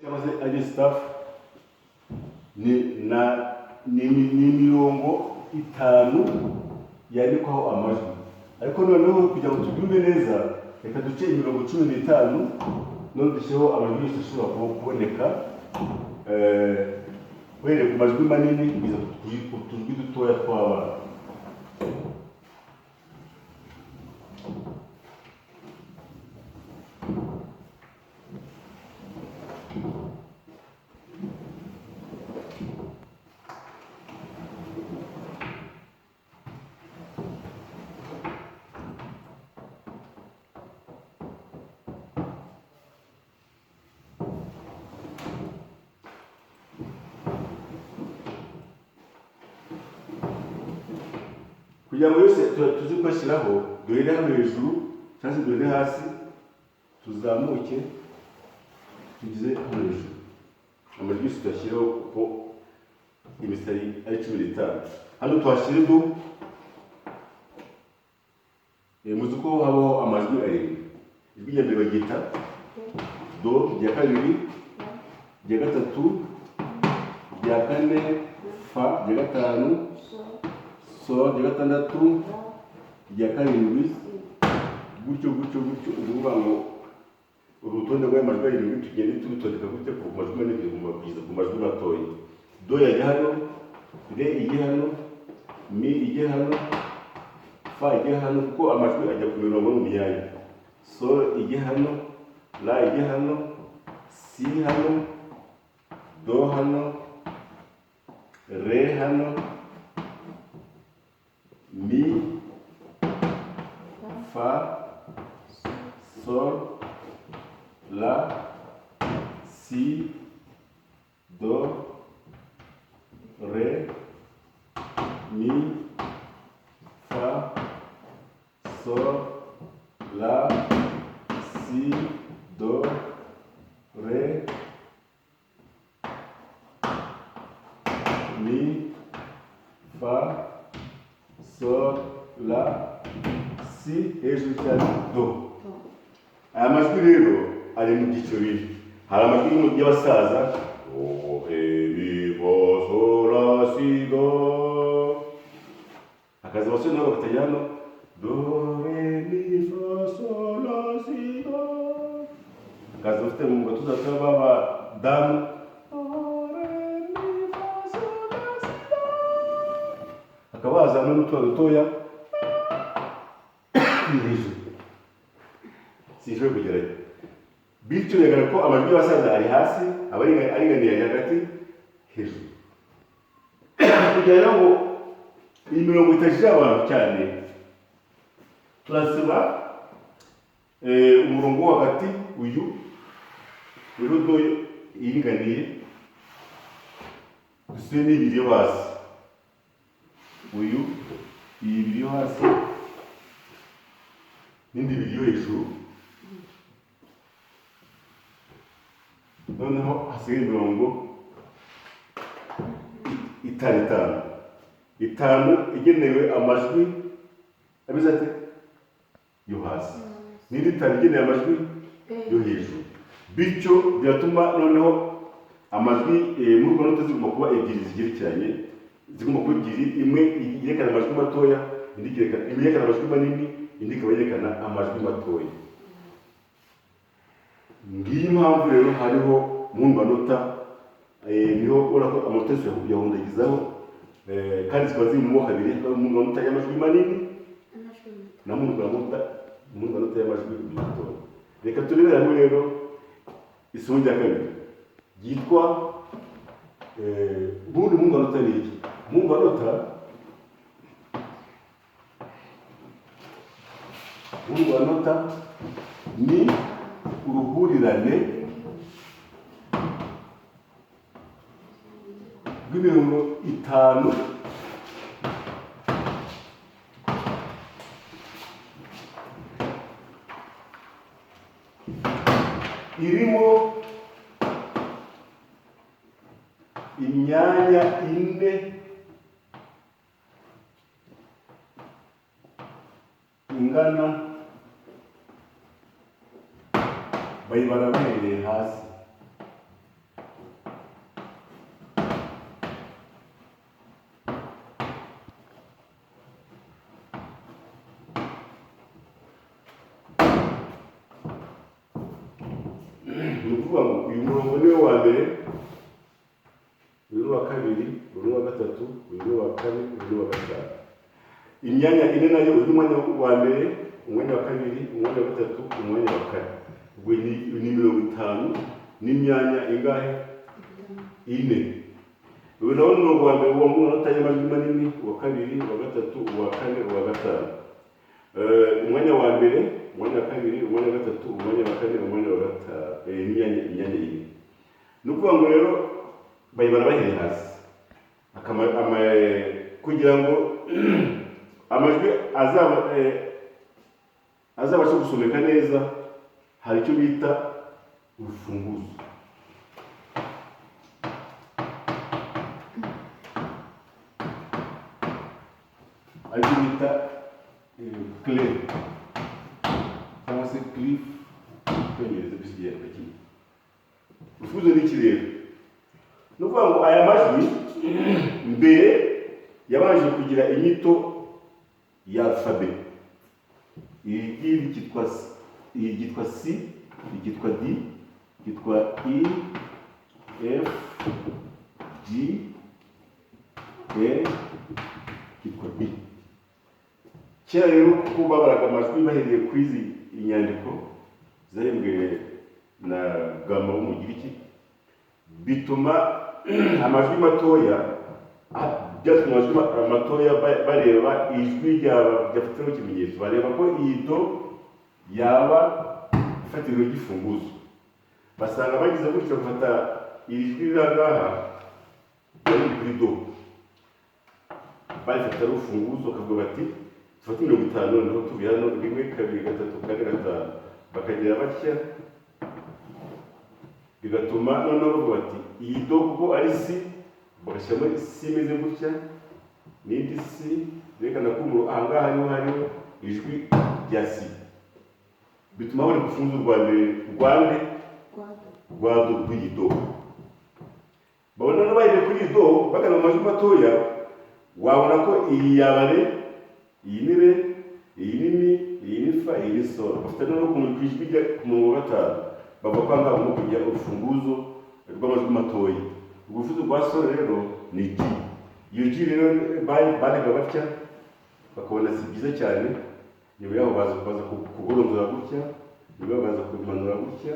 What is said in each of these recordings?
cyangwa se ari staff ni mirongo itanu yandikwaho amajwi, ariko noneho kugira ngo tubyumve neza reka duce imirongo 15 none dushyireho amajwi yose ashobora kuboneka uhereye ku majwi manini kugeza ku tujwi dutoya tw'abana. Kugira ngo yose tuzi kwashyiraho duhere hano hejuru cyangwa se duhere hasi tuzamuke tugize hano hejuru, amajwi yose tuyashyiraho kuko imisari ari 15. Hano tuhashyire do, muzi ko habaho amajwi arindwi. Ijwi rya mbere bagita do, rya kabiri, rya gatatu, rya kane, fa, rya gatanu, so, rya gatandatu, rya karindwi, gutyo uvuga ngo urutonde rw'amajwi arindwi tugende tubitondeka gute ku majwi manini kugeza ku majwi matoya. Do yajya hano, re ijya hano, mi ijya hano, fa ijya hano kuko amajwi ajya ku mirongo mu myanya. So ijya hano, la ijya hano, si hano, do hano, re hano, mi, fa, sol, la, si, do, re, mi, fa, sol, la, si, do, re, mi, fa, sol, la, si, hejuru cyane do. Aya majwi rero ari mu byiciro bibiri. Hari amajwi y'abasaza do, re, mi, fa, sol, la, si, do. Hakaza abasore nabo bakatajya hano do, re, mi, fa, sol, la, si, do. Hakaza abafite mu gatuza b'abadamu do, re, mi, fa, sol, la, si, do. Hakaba hazana n'utuba dutoya hejuru. Sinshobora kugerayo. Bityo bigaragara ko amajwi y'abasaza ari hasi, aringaniye ari hagati hejuru. Kugira ngo iyi mirongo itajije abantu cyane, turasiba umurongo wo hagati uyu rero do iringaniye, dusibe n'ibiri yo hasi, uyu ibiri yo hasi n'indi ibiri yo hejuru. Noneho hasigaye imirongo itanu igenewe amajwi ameze ate yo hasi, n'indi 5 igenewe amajwi yo hejuru. Bityo biratuma noneho amajwi muri urwo note zigomba kuba ebyiri zigerekeranye, zigomba kuba ebyiri, imwe yerekana amajwi matoya, indi yerekana amajwi manini, indi ikaba yerekana amajwi matoya. Ngiyi mpamvu rero hariho mu manota niho ubona ko amanota yose yahundagizaho kandi zikaba ziri mu moko abiri, mu manota y'amajwi manini na mu manota y'amajwi matoya. Reka turebere hamwe rero isomo rya kabiri ryitwa ubundi mu manota ni iki. Mu manota ni uruhurirane rw'imirongo 5 irimo imyanya 4 ingana, bayibara bahereye hasi. ni ukuvuga ngo uyu murongo niwe wa mbere, uyu ni uwa kabiri, uyu ni uwa gatatu, uyu ni uwa kane, uyu ni uwa gatanu. Imyanya ine nayo, uyu ni umwanya wa mbere, umwanya wa kabiri, umwanya wa gatatu, umwanya wa kane. Ubwo ni 50 n'imyanya ingahe? 4. Uyu nawo ni umurongo wa mbere uwo munota y'amajwi manini, uwa kabiri, uwa gatatu, uwa kane, uwa gatanu. Umwanya wa mbere, umwanya wa kabiri, umwanya wa gatatu, umwanya wa kane, umwanya wa gatanu, imyanya 4. Ni ukuvuga ngo rero bayibara bahereye hasi kugira ngo amajwi azabashe gusomeka neza. Hari icyo bita urufunguzo. Aricyo bita clef cyangwa se cliff Icyongereza bisigaye kimwe. Urufunguzo ni iki rero? Ni ukuvuga ngo aya majwi mbere yabanje kugira inyito ya alphabet. Iyi ryitwa C, ryitwa D, ryitwa E, F, G, E, ryitwa B. Kera rero kuko babaraga amajwi bahereye kuri izi inyandiko zahimbwe na Gama w'Umugiriki, bituma amajwi matoya byatuma amajwi matoya bareba ijwi ryafatiraho ikimenyetso, bareba ko iyi do yaba ifatiro ry'ifunguzo. Basanga bagize gutyo gufata ijwi riraha bari kuri do, barifata urufunguzo bakavuga bati tufate 50 noneho tubi hano 1 2 3 4 5, bakagira batya, bigatuma noneho bavuga bati iyi do kuko ari C, bagashyiramo C imeze gutya n'indi C, berekana ko ahangaha niho hariho ijwi rya C. Bituma bari gufunguza rwa mbere rwa do rw'iyi do. Babona n'abaye kuri iyi do bagana amajwi matoya, wabona ko iyi yabare, iyi ni re, iyi ni mi, iyi ni fa, iyi ni sol. Bafite no ku ijwi rya ku murongo wa 5 bava kwanga mu kujya urufunguzo rw'amajwi matoya. Urufunguzo rwa sol rero ni G. Iyo G rero barega batya bakabona si byiza cyane, nyuma yaho baza kugorondora gutya, nyuma yaho baza kumanura gutya,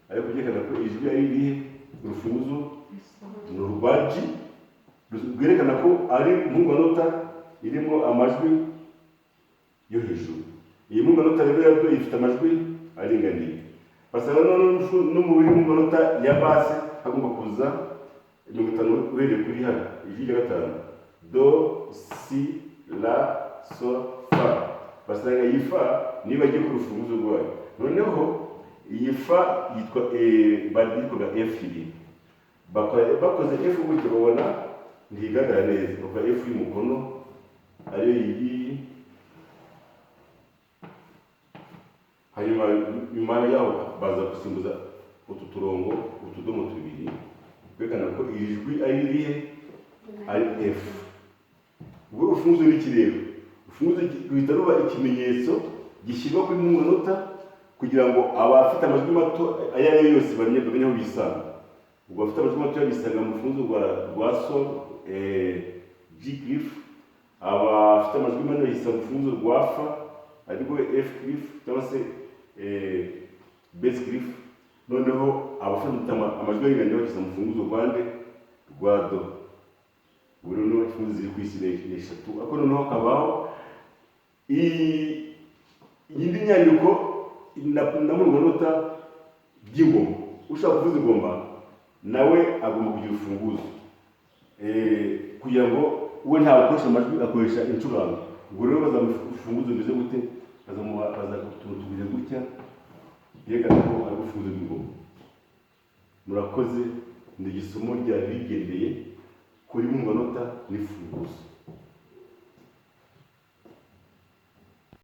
ariko byerekana ko ijwi ari irihe, urufunguzo ni urwa G, rwerekana ko ari mpuzanota irimo amajwi yo hejuru. Iyi mpuzanota rero yabyo ifite amajwi aringaniye. Basanga no mu biri mpuzanota ya base hagomba kuza 50 uhereye kuri hano, ijwi rya 5, do, si, la, sol, fa. Basanga iyi fa niba agiye ku rufunguzo rwayo. Noneho iyi fa yitwa F. Bakoze F gutyo babona ntigaragara neza, kuko F y'umukono ariyo iyi. Hanyuma nyuma yaho baza gusimbuza utu turongo, utudomo tubiri, berekana ko iri jwi ari irihe, ari F. Ubwo urufunguzo n'iki rero? Urufunguzo ruhita ruba ikimenyetso gishyirwa kuri mpuzanota kugira ngo abafite amajwi mato ayo ari yo yose bamenye aho bisanga. Ubwo abafite amajwi mato bisanga mu rufunguzo rwa sol, G clef. Abafite amajwi manini yisa mu rufunguzo rwa fa, ariko F clef cyangwa se bass clef. Noneho abafite amajwi aringaniye yisa mu rufunguzo rwa do. Ubu noneho imfunguzo ziri ku isi ni 3, ariko noneho hakabaho iyindi nyandiko na mpuzanota by'ingoma. Ushaka kuvuza ingoma nawe agomba kugira urufunguzo, kugira ngo uwe ntabakoresha amajwi, akoresha incuranga. Ubwo rero bazamufunguzo bimeze gute, baza utuntu tubiri gutya, yerekana ko ari urufunguzo rw'ingoma. Murakoze, ni isomo ryari rigendeye kuri mpuzanota n'ifunguzo.